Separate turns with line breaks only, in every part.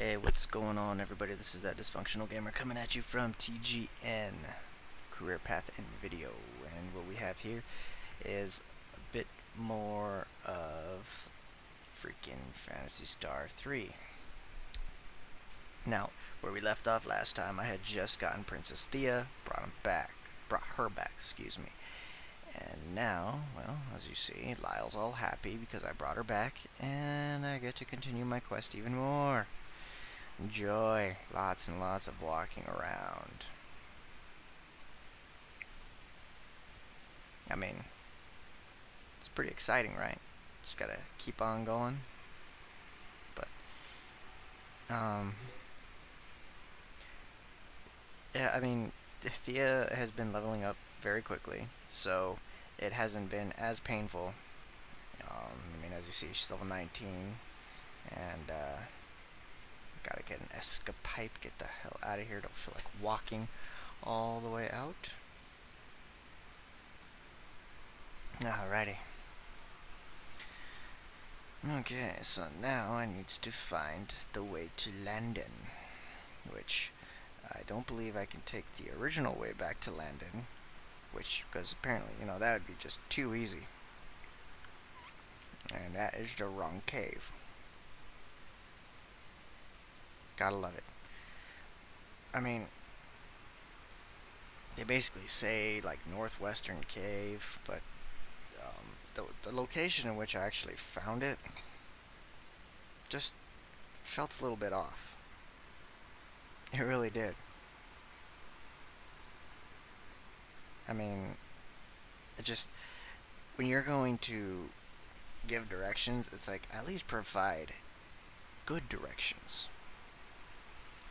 Hey, what's going on, everybody? This is that Dysfunctional Gamer coming at you from TGN, Career Path and Video. And what we have here is a bit more of freaking Phantasy Star 3. Now, where we left off last time, I had just gotten Princess Thea, brought her back, excuse me. And now, well, as you see, Lyle's all happy because I brought her back, and I get to continue my quest even more. Enjoy lots and lots of walking around. I mean, it's pretty exciting, right? Just gotta keep on going. But, yeah, I mean, Thea has been leveling up very quickly, so it hasn't been as painful. I mean, as you see, she's level 19, and, gotta get an escape, get the hell out of here. Don't feel like walking all the way out. Alrighty. Okay, so now I need to find the way to London, which I don't believe I can take the original way back to London, because apparently, that would be just too easy. And that is the wrong cave. Gotta love it. I mean, they basically say, like, Northwestern Cave, but the location in which I actually found it just felt a little bit off. It really did. I mean, when you're going to give directions, it's like, at least provide good directions.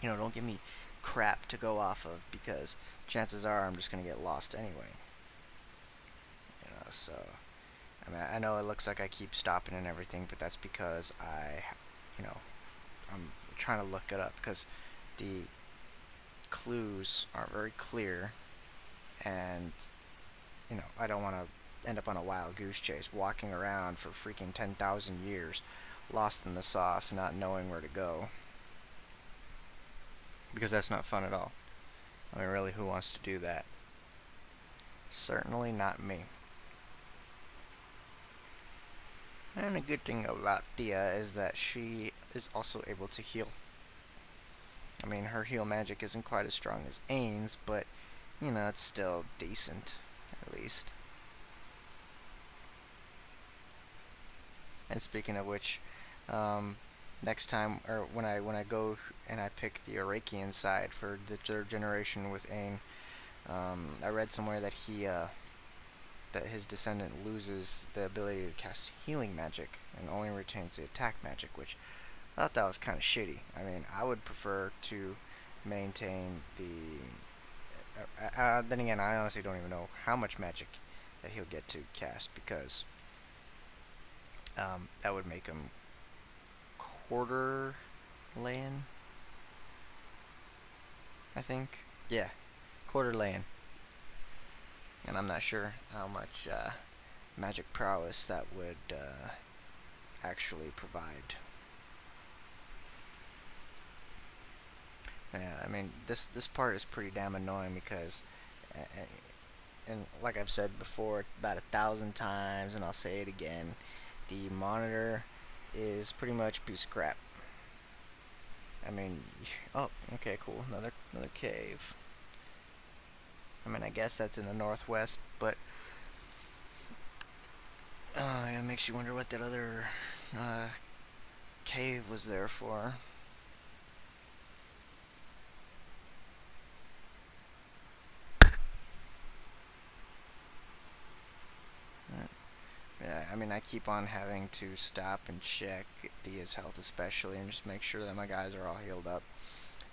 Don't give me crap to go off of, because chances are I'm just going to get lost anyway. So, I mean, I know it looks like I keep stopping and everything, but that's because I'm trying to look it up, because the clues aren't very clear, and, I don't want to end up on a wild goose chase, walking around for freaking 10,000 years, lost in the sauce, not knowing where to go. Because that's not fun at all. I mean, really, who wants to do that? Certainly not me. And the good thing about Thea is that she is also able to heal. I mean, her heal magic isn't quite as strong as Ain's, but, it's still decent, at least. And speaking of which, next time, or when I go and I pick the Arakian side for the third generation with Ain, I read somewhere that that his descendant loses the ability to cast healing magic and only retains the attack magic, which I thought that was kind of shitty. I mean, I would prefer to maintain the. Then again, I honestly don't even know how much magic that he'll get to cast, because that would make him quarter Layan, I think. Yeah, quarter Layan. And I'm not sure how much magic prowess that would actually provide. Yeah, I mean, this part is pretty damn annoying, because, and like I've said before about 1,000 times, and I'll say it again, the monitor is pretty much a piece of crap. I mean, oh, okay, cool, another cave. I mean, I guess that's in the northwest, but it makes you wonder what that other cave was there for. Yeah, I mean, I keep on having to stop and check Thea's health especially, and just make sure that my guys are all healed up.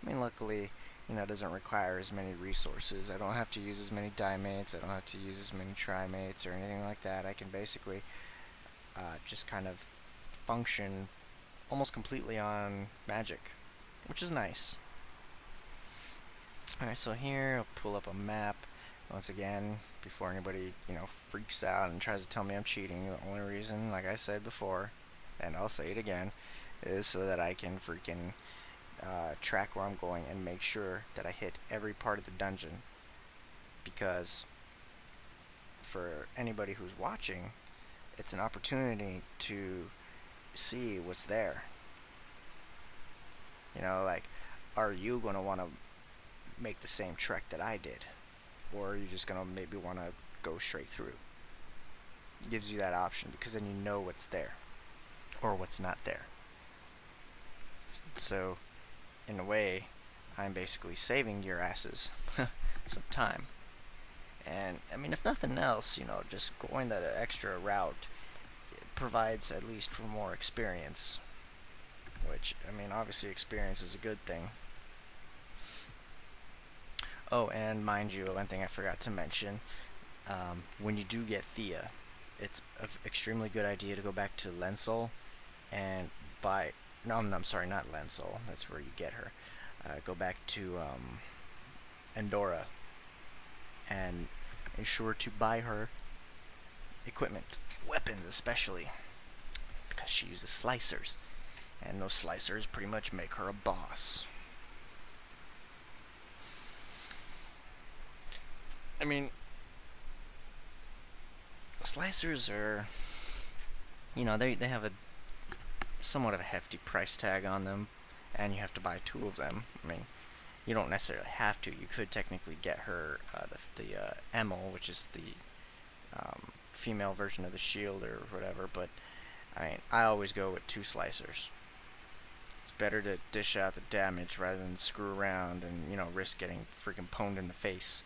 I mean, luckily, it doesn't require as many resources. I don't have to use as many dimates, I don't have to use as many trimates or anything like that. I can basically just kind of function almost completely on magic, which is nice. Alright, so here I'll pull up a map once again, before anybody, freaks out and tries to tell me I'm cheating. The only reason, like I said before, and I'll say it again, is so that I can freaking track where I'm going and make sure that I hit every part of the dungeon, because for anybody who's watching, it's an opportunity to see what's there. You know, like, are you going to want to make the same trek that I did? Or are you just going to maybe want to go straight through? It gives you that option, because then you know what's there or what's not there. So, in a way, I'm basically saving your asses some time. And, I mean, if nothing else, you know, just going that extra route provides at least for more experience. Which, I mean, obviously experience is a good thing. Oh, and mind you, one thing I forgot to mention, when you do get Thea, it's an extremely good idea to go back to Lensol and buy... No, I'm sorry, not Lensol. That's where you get her. Go back to Endora and ensure to buy her equipment, weapons especially, because she uses slicers, and those slicers pretty much make her a boss. I mean, slicers are, you know, they have a somewhat of a hefty price tag on them, and you have to buy 2 of them. I mean, you don't necessarily have to. You could technically get her the Emil, which is the female version of the shield or whatever, but I mean, I always go with 2 slicers. It's better to dish out the damage rather than screw around and, you know, risk getting freaking pwned in the face.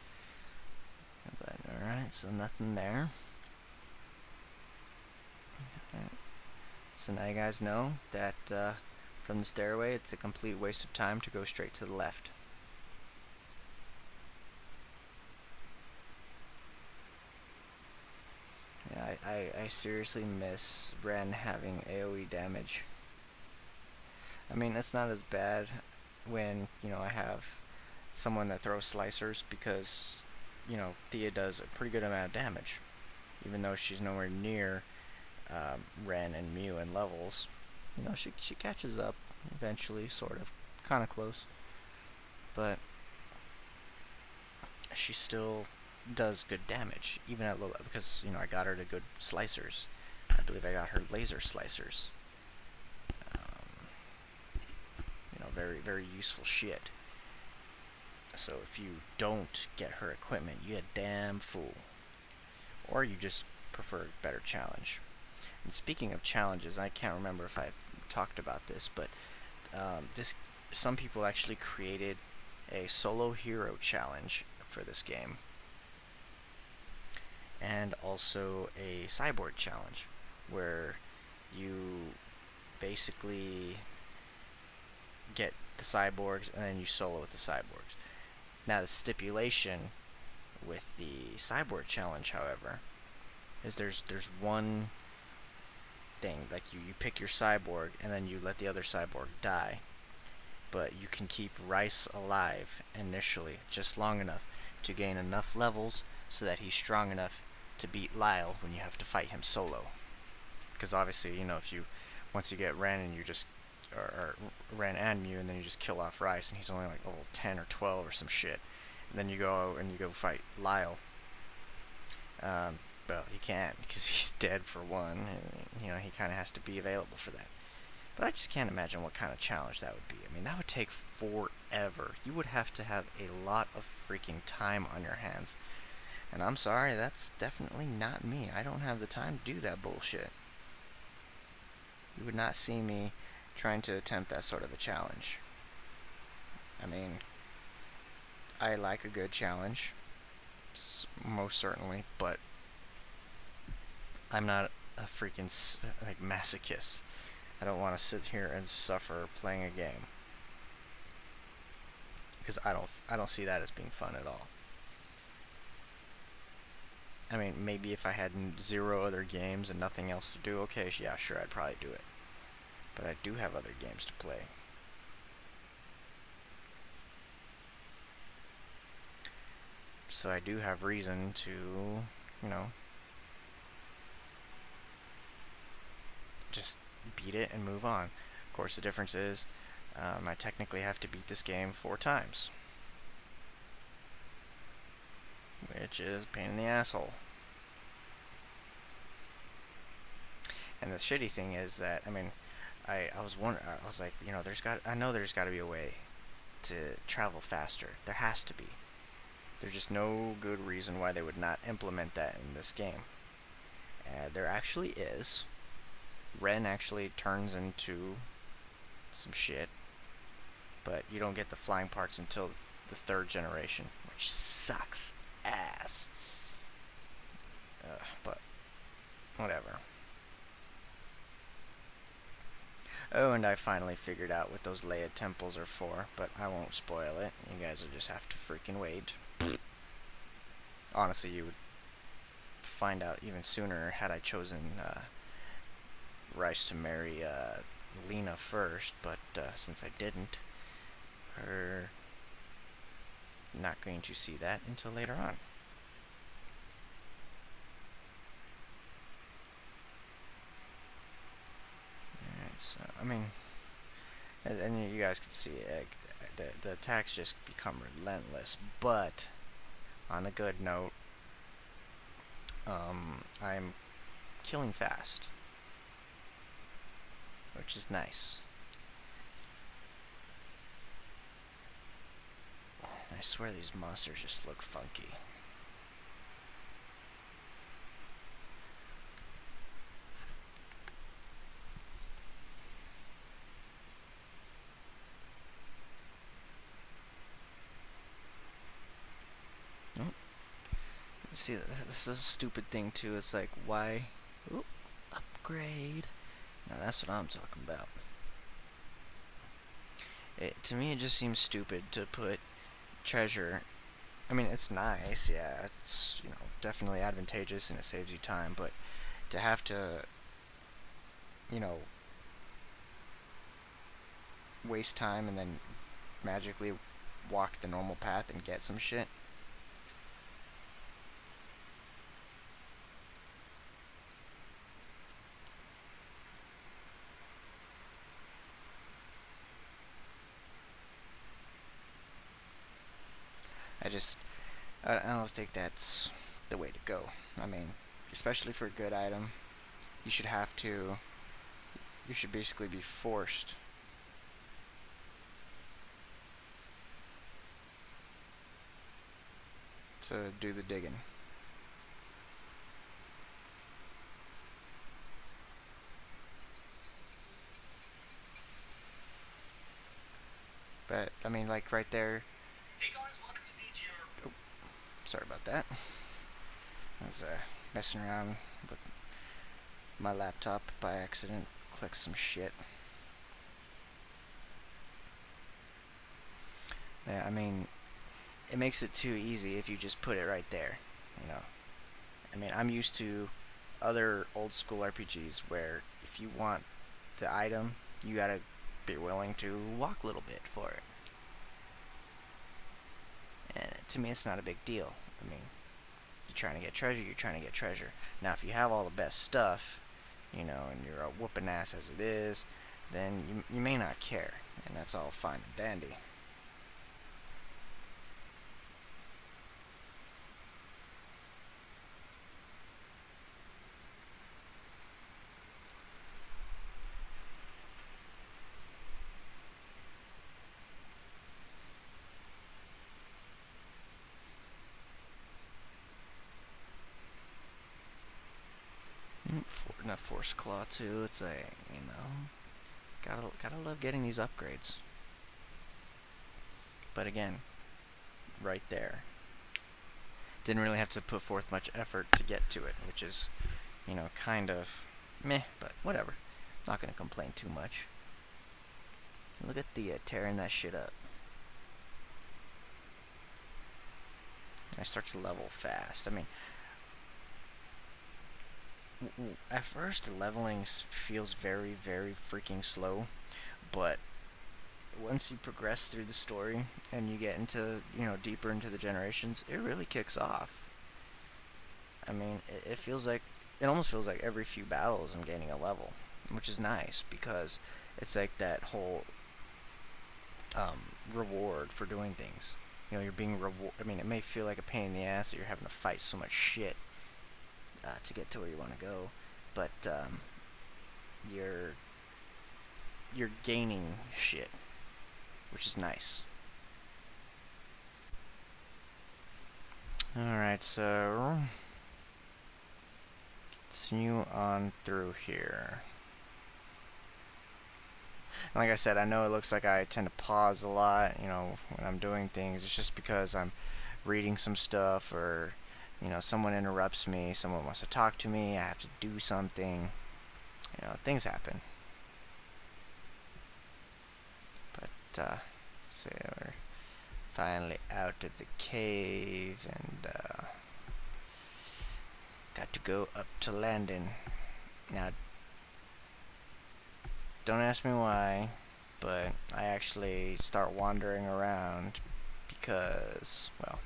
But alright, so nothing there. So now you guys know that from the stairway, it's a complete waste of time to go straight to the left. Yeah, I seriously miss Ren having AoE damage. I mean, it's not as bad when, you know, I have someone that throws slicers, because, you know, Thea does a pretty good amount of damage. Even though she's nowhere near Ren and Mew in levels, you know, she catches up eventually, sort of, kind of close, but she still does good damage, even at low level, because, you know, I got her the good slicers. I believe I got her laser slicers. You know, very, very useful shit. So if you don't get her equipment, you a damn fool. Or you just prefer a better challenge. And speaking of challenges, I can't remember if I've talked about this, but some people actually created a solo hero challenge for this game, and also a cyborg challenge, where you basically get the cyborgs and then you solo with the cyborgs. Now, the stipulation with the cyborg challenge, however, is there's one thing, like you pick your cyborg and then you let the other cyborg die, but you can keep Rice alive initially just long enough to gain enough levels so that he's strong enough to beat Lyle when you have to fight him solo. Because obviously, you know, if you once you get Ren and you just or Ren and Mew, and then you just kill off Rice and he's only like level 10 or 12 or some shit, and then you go fight Lyle, well, you can't, because he's dead for one, and, you know, he kind of has to be available for that. But I just can't imagine what kind of challenge that would be. I mean, that would take forever. You would have to have a lot of freaking time on your hands. And I'm sorry, that's definitely not me. I don't have the time to do that bullshit. You would not see me trying to attempt that sort of a challenge. I mean, I like a good challenge, most certainly, but I'm not a freaking like masochist. I don't want to sit here and suffer playing a game, because I don't see that as being fun at all. I mean, maybe if I had 0 other games and nothing else to do, okay, yeah, sure, I'd probably do it. But I do have other games to play. So I do have reason to, you know, just beat it and move on. Of course, the difference is I technically have to beat this game 4 times, which is a pain in the asshole. And the shitty thing is that, I mean, I was like, you know, I know there's got to be a way to travel faster. There has to be. There's just no good reason why they would not implement that in this game. There actually is. Ren actually turns into some shit, but you don't get the flying parts until the 3rd generation, which sucks ass. But whatever. Oh, and I finally figured out what those Leia temples are for, but I won't spoil it. You guys will just have to freaking wait. Honestly, you would find out even sooner had I chosen Rice to marry Lena first, but since I didn't, we're not going to see that until later on. Alright, so, I mean, and you guys can see the attacks just become relentless, but on a good note, I'm killing fast, which is nice. I swear these monsters just look funky. Oh. See, this is a stupid thing too. It's like, why? Ooh, upgrade. Now that's what I'm talking about. To me, it just seems stupid to put treasure. I mean, it's nice, yeah. It's, you know, definitely advantageous and it saves you time, but to have to, you know, waste time and then magically walk the normal path and get some shit. I don't think that's the way to go. I mean, especially for a good item, you should basically be forced to do the digging. But, I mean, like, right there. Hey guys, welcome to DGR. Oh, sorry about that. I was messing around with my laptop by accident. Clicked some shit. Yeah, I mean, it makes it too easy if you just put it right there, you know. I mean, I'm used to other old school RPGs where if you want the item, you gotta be willing to walk a little bit for it. And to me, it's not a big deal. I mean, you're trying to get treasure, you're trying to get treasure. Now, if you have all the best stuff, you know, and you're a whooping ass as it is, then you may not care, and that's all fine and dandy. Not Force Claw too. It's a, you know, gotta love getting these upgrades. But again, right there, didn't really have to put forth much effort to get to it, which is, you know, kind of meh. But whatever. Not gonna complain too much. Look at the tearing that shit up. I start to level fast. I mean, at first leveling feels very, very freaking slow, but once you progress through the story and you get into, you know, deeper into the generations, it really kicks off. I mean, it almost feels like every few battles I'm gaining a level, which is nice because it's like that whole reward for doing things. You know, you're being reward. I mean, it may feel like a pain in the ass that you're having to fight so much shit to get to where you want to go, but you're you're gaining shit, which is nice. Alright, so continue on through here. And like I said, I know it looks like I tend to pause a lot, you know, when I'm doing things. It's just because I'm reading some stuff, or, you know, someone interrupts me, someone wants to talk to me, I have to do something. You know, things happen. But, so we're finally out of the cave, and, got to go up to Landon. Now, don't ask me why, but I actually start wandering around because, well,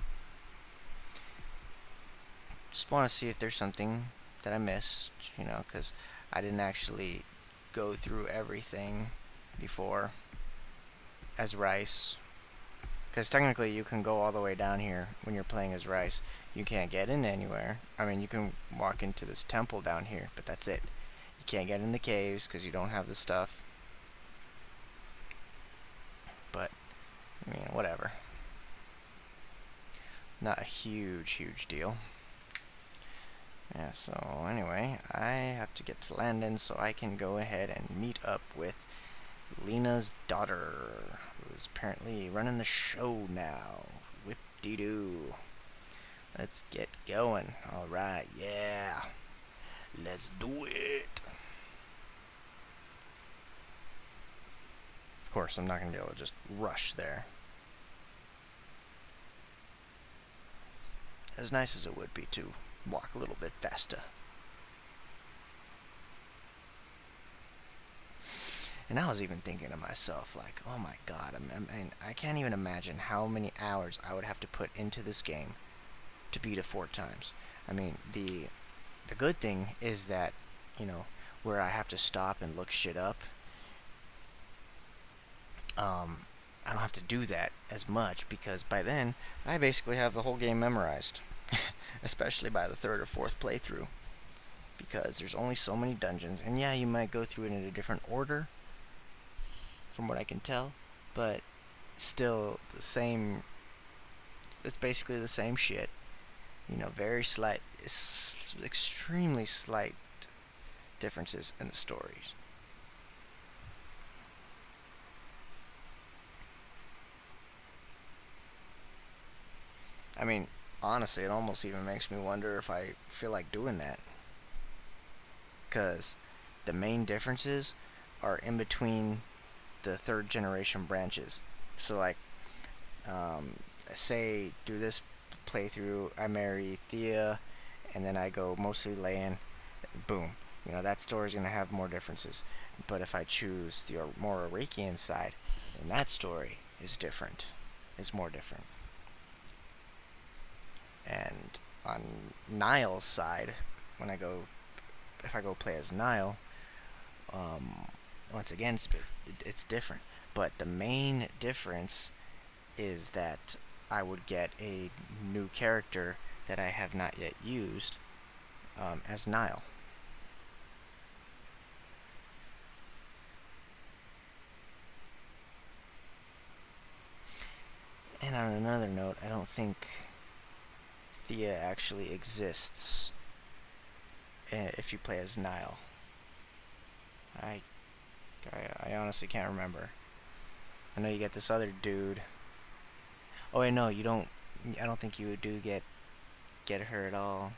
just want to see if there's something that I missed, you know, because I didn't actually go through everything before as Rice. Because technically you can go all the way down here when you're playing as Rice. You can't get in anywhere. I mean, you can walk into this temple down here, but that's it. You can't get in the caves because you don't have the stuff. But, I mean, whatever. Not a huge deal. Yeah, so anyway, I have to get to Landon so I can go ahead and meet up with Lena's daughter, who's apparently running the show now. Whip-de-doo. Let's get going. Alright, yeah. Let's do it. Of course, I'm not going to be able to just rush there. As nice as it would be to walk a little bit faster. And I was even thinking to myself, like, oh my god, I can't even imagine how many hours I would have to put into this game to beat it 4 times. I mean, the good thing is that, you know, where I have to stop and look shit up, I don't have to do that as much, because by then I basically have the whole game memorized. Especially by the 3rd or 4th playthrough, because there's only so many dungeons, and yeah, you might go through it in a different order from what I can tell, but still the same. It's basically the same shit, you know, very slight, extremely slight differences in the stories. I mean, honestly, it almost even makes me wonder if I feel like doing that. Because the main differences are in between the 3rd generation branches. So, like, say, through this playthrough, I marry Thea, and then I go mostly Lan, boom. You know, that story's going to have more differences. But if I choose the more Arakian side, then that story is different. It's more different. And on Niall's side, if I go play as Niall, once again, it's different. But the main difference is that I would get a new character that I have not yet used as Niall. And on another note, I don't think Thea actually exists if you play as Niall. I honestly can't remember. I know you get this other dude. Oh wait, no, you don't. I don't think you do get her at all.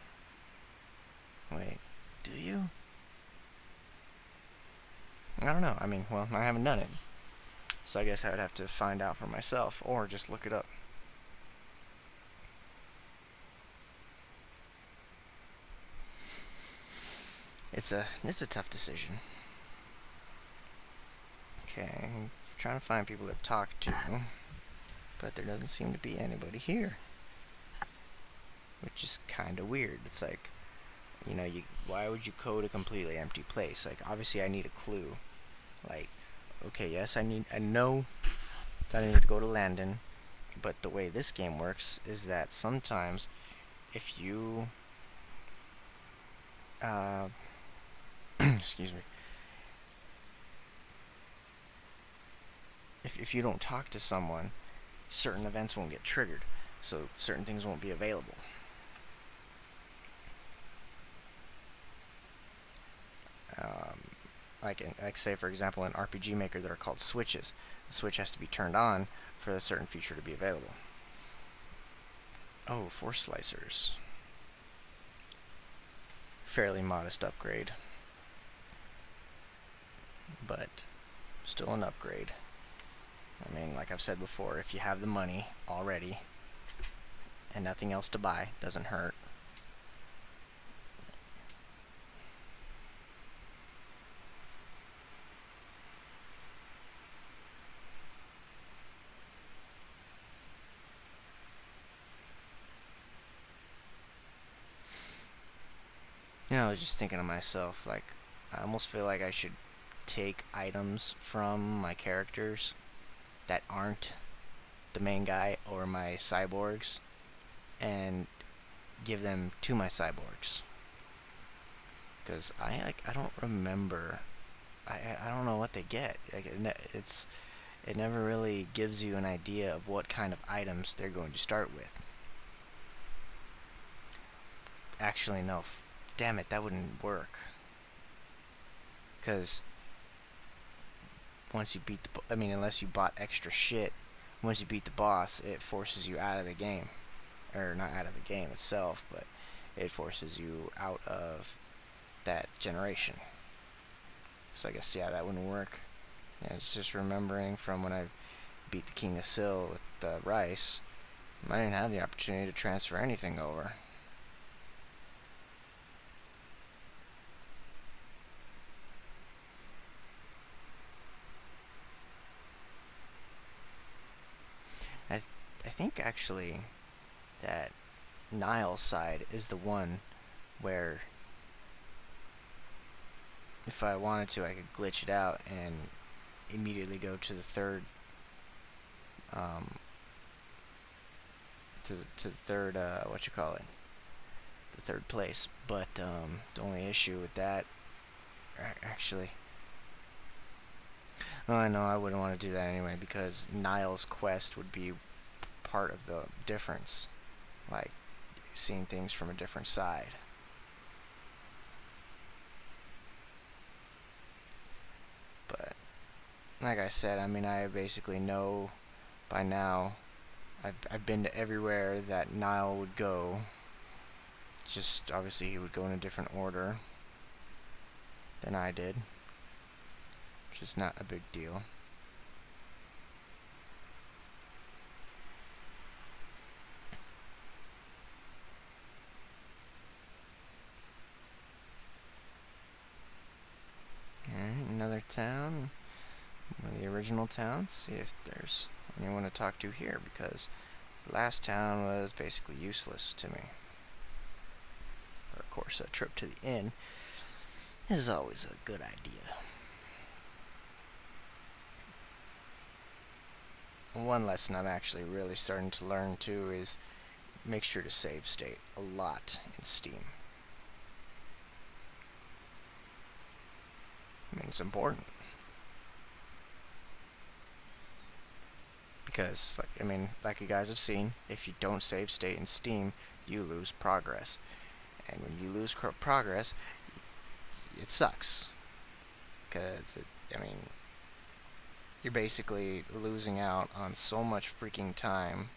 Wait, do you? I don't know. I mean, well, I haven't done it, so I guess I would have to find out for myself, or just look it up. It's a tough decision. Okay, I'm trying to find people to talk to, but there doesn't seem to be anybody here, which is kind of weird. It's like, you know, why would you code a completely empty place? Like, obviously I need a clue. Like, okay, yes, I know that I need to go to Landon. But the way this game works is that sometimes if you excuse me, if you don't talk to someone, certain events won't get triggered, so certain things won't be available. Like say for example in RPG Maker that are called switches. The switch has to be turned on for a certain feature to be available. Oh, force slicers. Fairly modest upgrade, but still an upgrade. I mean, like I've said before, if you have the money already and nothing else to buy, doesn't hurt. You know, I was just thinking to myself, like, I almost feel like I should take items from my characters that aren't the main guy or my cyborgs and give them to my cyborgs. Because I don't remember. I don't know what they get. Like it never really gives you an idea of what kind of items they're going to start with. Actually, no. Damn it, that wouldn't work. Because once you beat unless you bought extra shit, once you beat the boss, it forces you out of the game. Or not out of the game itself, but it forces you out of that generation. So I guess, yeah, that wouldn't work. Yeah, it's just remembering from when I beat the King of Syl with the rice, I didn't have the opportunity to transfer anything over. I think actually that Nile's side is the one where if I wanted to, I could glitch it out and immediately go to the third to the third the third place. But the only issue with that, actually, oh, I know I wouldn't want to do that anyway because Nile's quest would be part of the difference, like seeing things from a different side. But like I said, I mean, I basically know by now. I've been to everywhere that Nile would go. Just obviously he would go in a different order than I did, which is not a big deal. Alright, another town. One of the original towns. See if there's anyone to talk to here, because the last town was basically useless to me. Or, of course, a trip to the inn is always a good idea. One lesson I'm actually really starting to learn too is make sure to save state a lot in Steam. I mean, it's important. Because, like you guys have seen, if you don't save state in Steam, you lose progress. And when you lose progress, it sucks. Because, you're basically losing out on so much freaking time.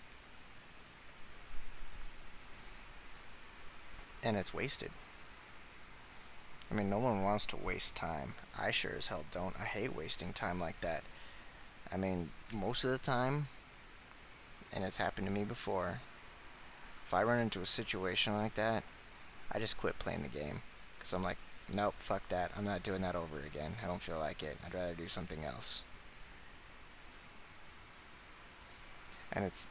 And it's wasted. I mean, no one wants to waste time. I sure as hell don't. I hate wasting time like that. I mean, most of the time, and it's happened to me before, if I run into a situation like that, I just quit playing the game. Because I'm like, nope, fuck that. I'm not doing that over again. I don't feel like it. I'd rather do something else. And it's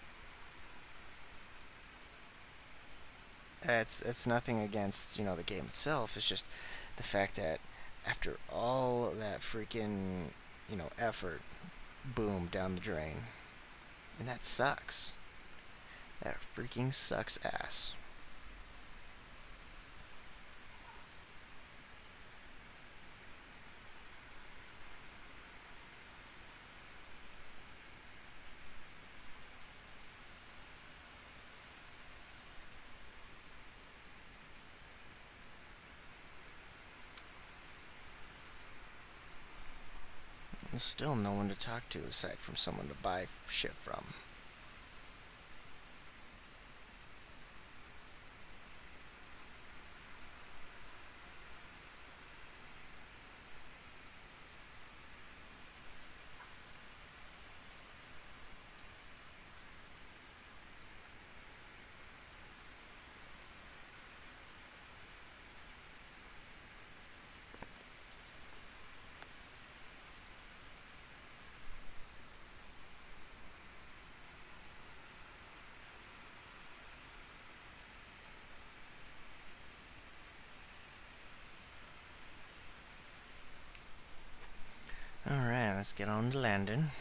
nothing against, the game itself. It's just the fact that after all of that freaking, effort, boom, down the drain. And that sucks. That freaking sucks ass. There's still no one to talk to aside from someone to buy shit from. Alright, let's get on to landing.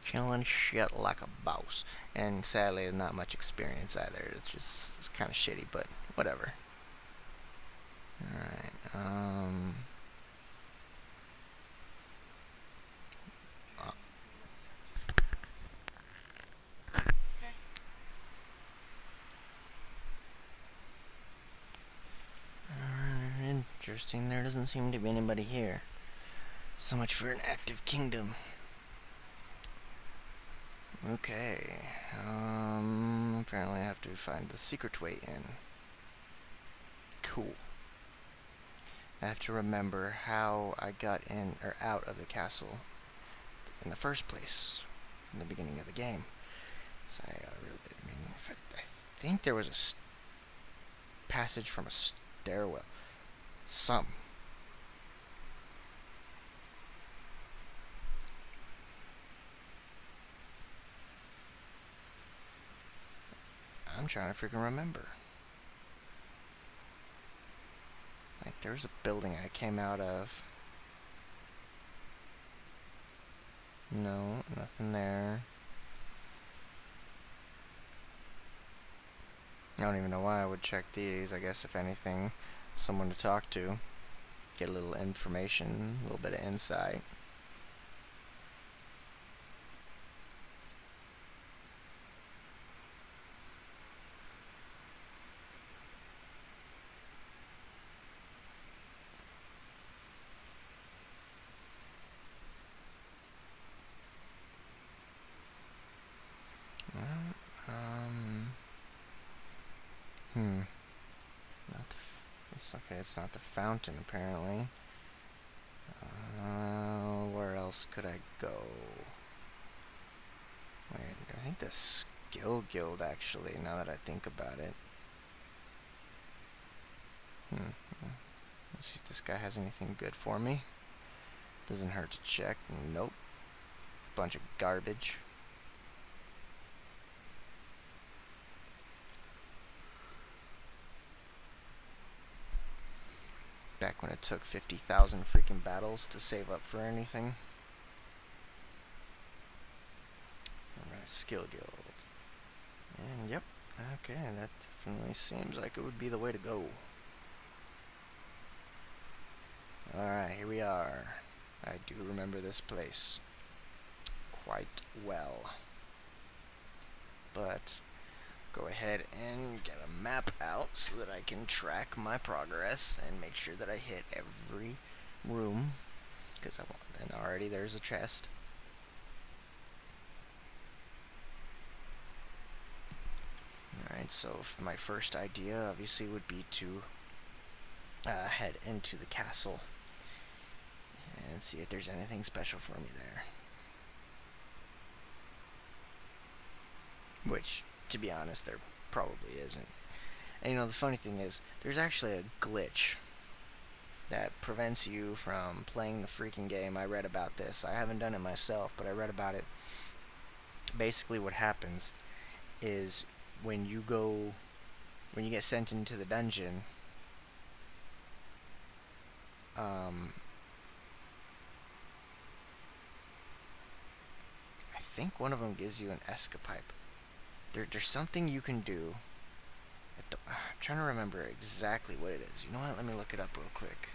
Killing shit like a boss. And sadly, not much experience either. It's kind of shitty, but whatever. Alright, interesting, there doesn't seem to be anybody here. So much for an active kingdom. Okay, apparently I have to find the secret way in. Cool. I have to remember how I got in or out of the castle in the first place, in the beginning of the game. So I think there was a passage from a stairwell. I'm trying to freaking remember. Like, there's a building I came out of. No, nothing there. I don't even know why I would check these. I guess, if anything, someone to talk to. Get a little information, a little bit of insight. It's not the fountain, apparently. Where else could I go? Wait, I think the Skill Guild, actually, now that I think about it. Let's see if this guy has anything good for me. Doesn't hurt to check. Nope. Bunch of garbage. Back when it took 50,000 freaking battles to save up for anything. Alright, Skill Guild. And yep, okay, that definitely seems like it would be the way to go. Alright, here we are. I do remember this place quite well. But go ahead and get a map out so that I can track my progress and make sure that I hit every room, because I want. And already there's a chest. Alright, so my first idea obviously would be to head into the castle and see if there's anything special for me there. Which, to be honest, there probably isn't. And you know, the funny thing is, there's actually a glitch that prevents you from playing the freaking game. I read about this. I haven't done it myself, but I read about it. Basically, what happens is when you get sent into the dungeon, I think one of them gives you an escapipe. There's something you can do. I'm trying to remember exactly what it is. You know what? Let me look it up real quick.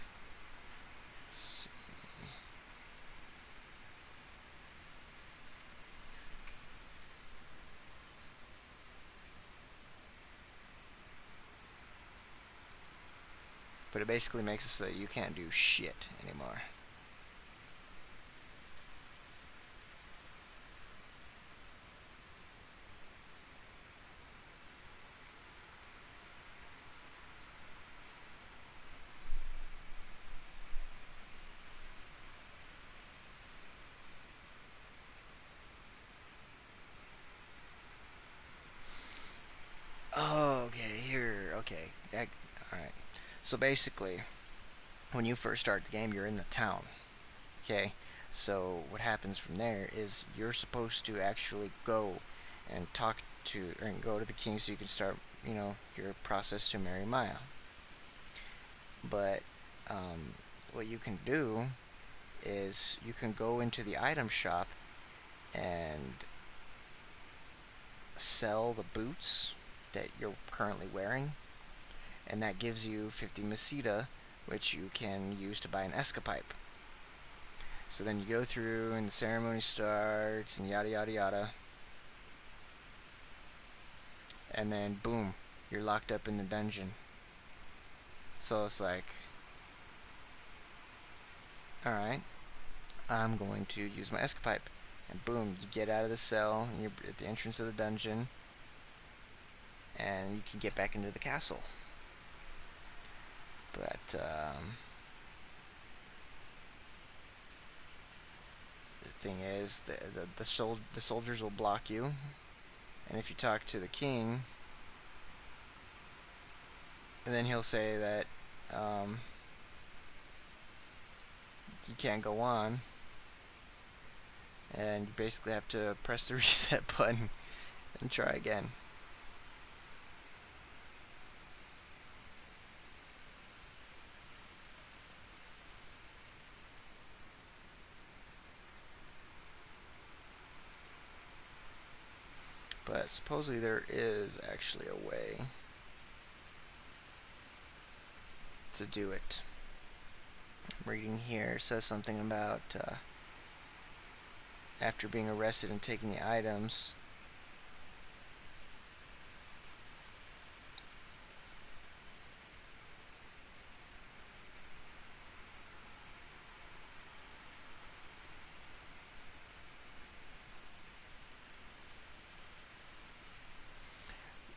But it basically makes it so that you can't do shit anymore. Oh, okay, here, okay. Alright. So basically, when you first start the game, you're in the town. Okay? So what happens from there is you're supposed to actually go and talk to, or go to the king so you can start, your process to marry Maya. But what you can do is you can go into the item shop and sell the boots that you're currently wearing, and that gives you 50 Mesita, which you can use to buy an escapipe. So then you go through and the ceremony starts and yada yada yada, and then boom, you're locked up in the dungeon. So it's like, alright, I'm going to use my escapipe. And boom, you get out of the cell, and you're at the entrance of the dungeon, and you can get back into the castle. But, the thing is, the soldiers will block you, and if you talk to the king, and then he'll say that, you can't go on, and you basically have to press the reset button and try again. But supposedly there is actually a way to do it. I'm reading here, it says something about after being arrested and taking the items,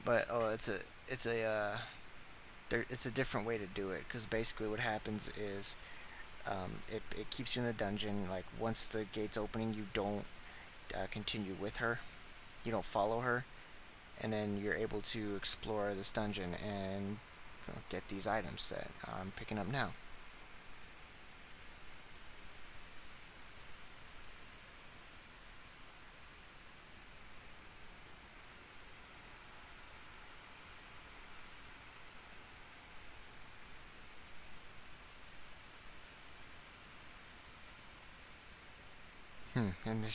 but it's a different way to do it, because basically what happens is it keeps you in the dungeon. Like once the gate's opening, you don't continue with her, you don't follow her, and then you're able to explore this dungeon and get these items that I'm picking up now. And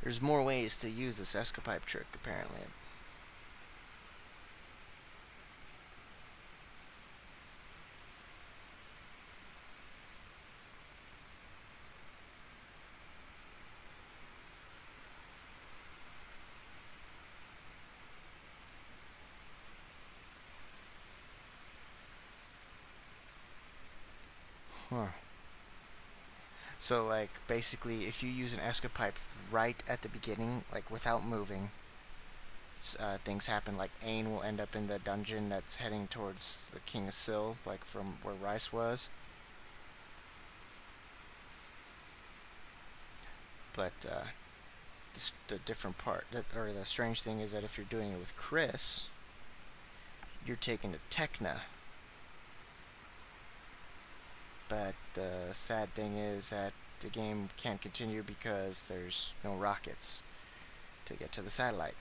there's more ways to use this escapipe trick apparently. Huh. So like basically, if you use an escapipe right at the beginning, like without moving, things happen. Like Ain will end up in the dungeon that's heading towards the King of Sil, like from where Rice was. But the different part, or the strange thing, is that if you're doing it with Chris, you're taking to Tekna. but the sad thing is that the game can't continue because there's no rockets to get to the satellite.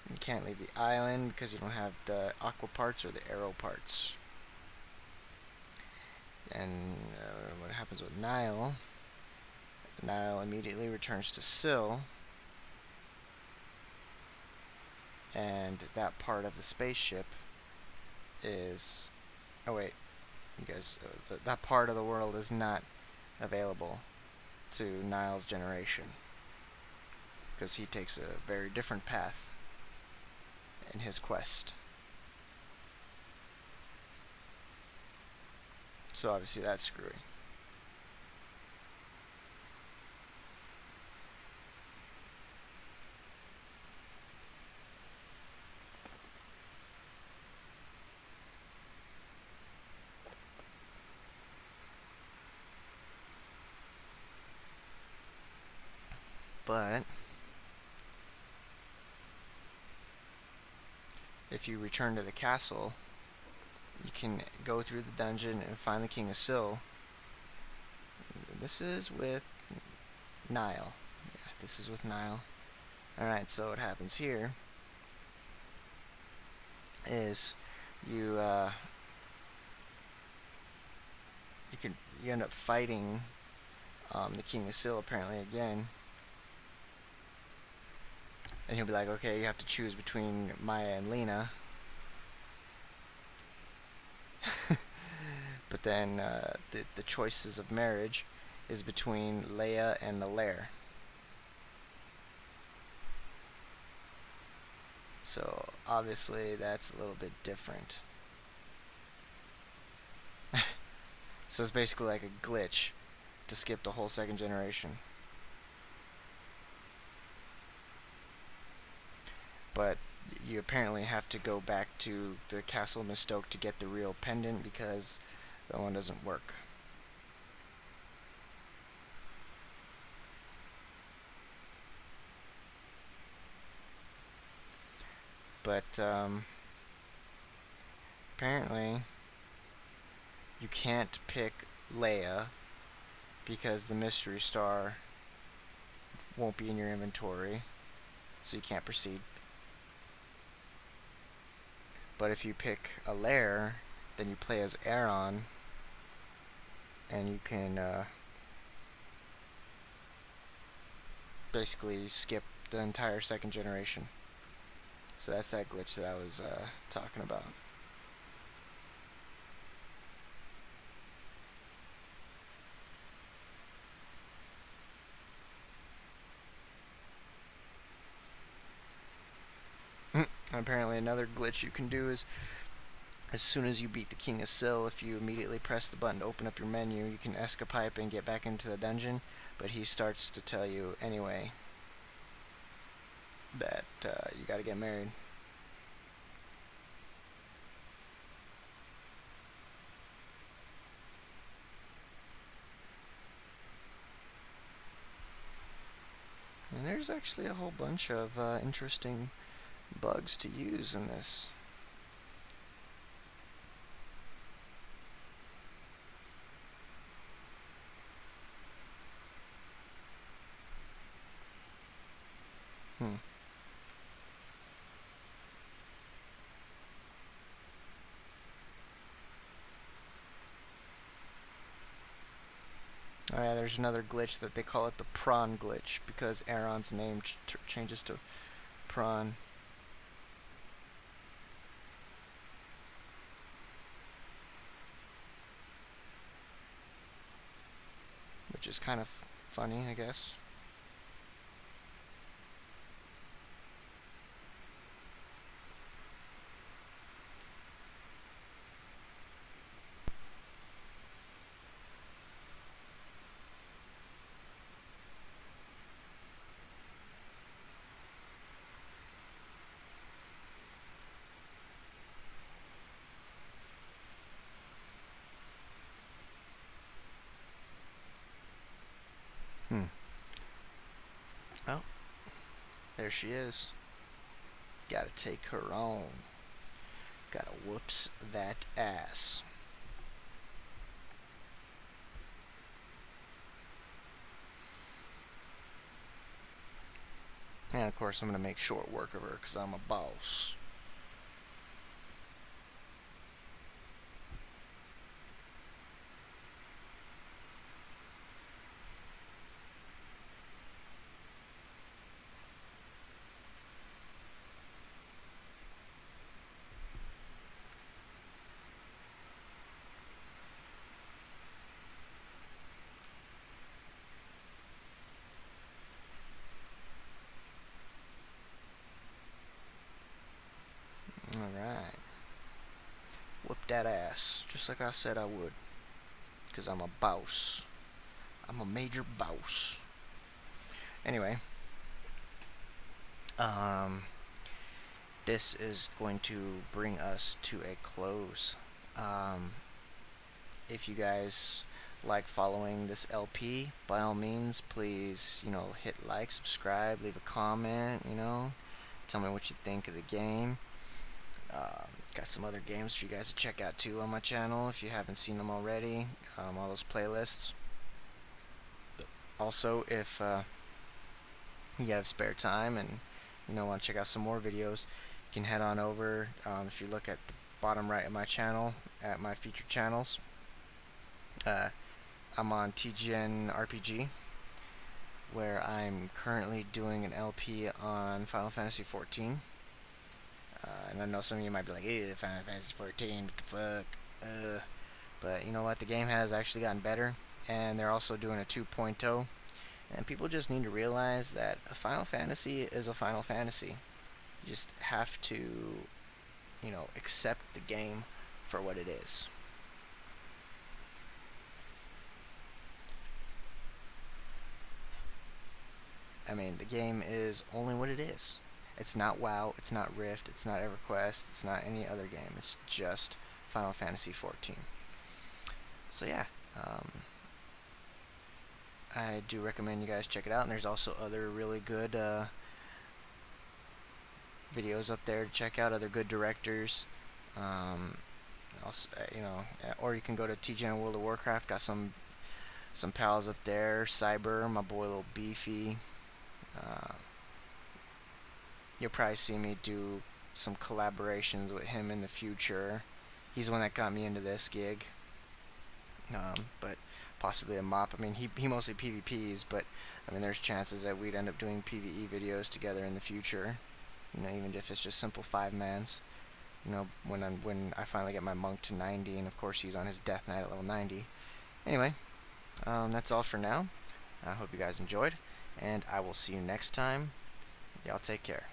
You can't leave the island because you don't have the aqua parts or the aero parts. And what happens with Nile? Nile immediately returns to Syl, and that part of the spaceship is... Oh wait, you guys, that part of the world is not available to Nile's generation, because he takes a very different path in his quest. So obviously that's screwy. But if you return to the castle, you can go through the dungeon and find the King of Syl. This is with Nile. Yeah, this is with Nile. Alright, so what happens here is you end up fighting the King of Syl apparently again. And he'll be like, okay, you have to choose between Maya and Lena. But then the choices of marriage is between Leia and Alaire. So obviously that's a little bit different. So it's basically like a glitch to skip the whole second generation. But you apparently have to go back to the Castle Mistoke to get the real pendant because that one doesn't work. But apparently you can't pick Leia because the mystery star won't be in your inventory, so you can't proceed. But if you pick Alaire, then you play as Aaron, and you can basically skip the entire second generation. So that's that glitch that I was talking about. Apparently another glitch you can do is as soon as you beat the King of Syl, if you immediately press the button to open up your menu, you can escape and get back into the dungeon, but he starts to tell you anyway that you gotta get married. And there's actually a whole bunch of interesting bugs to use in this. Oh yeah, there's another glitch that they call it the prawn glitch because Aaron's name changes to prawn. Which is kind of funny, I guess. Oh, there she is. Gotta take her on. Gotta whoops that ass. of course, I'm going to make short work of her because I'm a boss. Alright. Whoop that ass, just like I said I would. Because I'm a boss. I'm a major boss. Anyway. This is going to bring us to a close. If you guys like following this LP, by all means, please, hit like, subscribe, leave a comment, tell me what you think of the game. Got some other games for you guys to check out too on my channel if you haven't seen them already. All those playlists. Also, if you have spare time and want to check out some more videos, you can head on over. If you look at the bottom right of my channel, at my featured channels, I'm on TGN RPG, where I'm currently doing an LP on Final Fantasy 14. And I know some of you might be like, ew, Final Fantasy 14, what the fuck? But you know what? The game has actually gotten better, and they're also doing a 2.0. And people just need to realize that a Final Fantasy is a Final Fantasy. You just have to, accept the game for what it is. I mean, the game is only what it is. It's not WoW, it's not Rift, it's not EverQuest, it's not any other game. It's just Final Fantasy 14. So yeah, I do recommend you guys check it out. And there's also other really good videos up there to check out, other good directors. Also, or you can go to TGN World of Warcraft. Got some pals up there. Cyber, my boy, Little Beefy. You'll probably see me do some collaborations with him in the future. He's the one that got me into this gig. But possibly a mop. I mean, he mostly PvPs, but I mean, there's chances that we'd end up doing PvE videos together in the future. Even if it's just simple 5-mans. When I finally get my monk to 90, and of course he's on his death knight at level 90. Anyway, that's all for now. I hope you guys enjoyed, and I will see you next time. Y'all take care.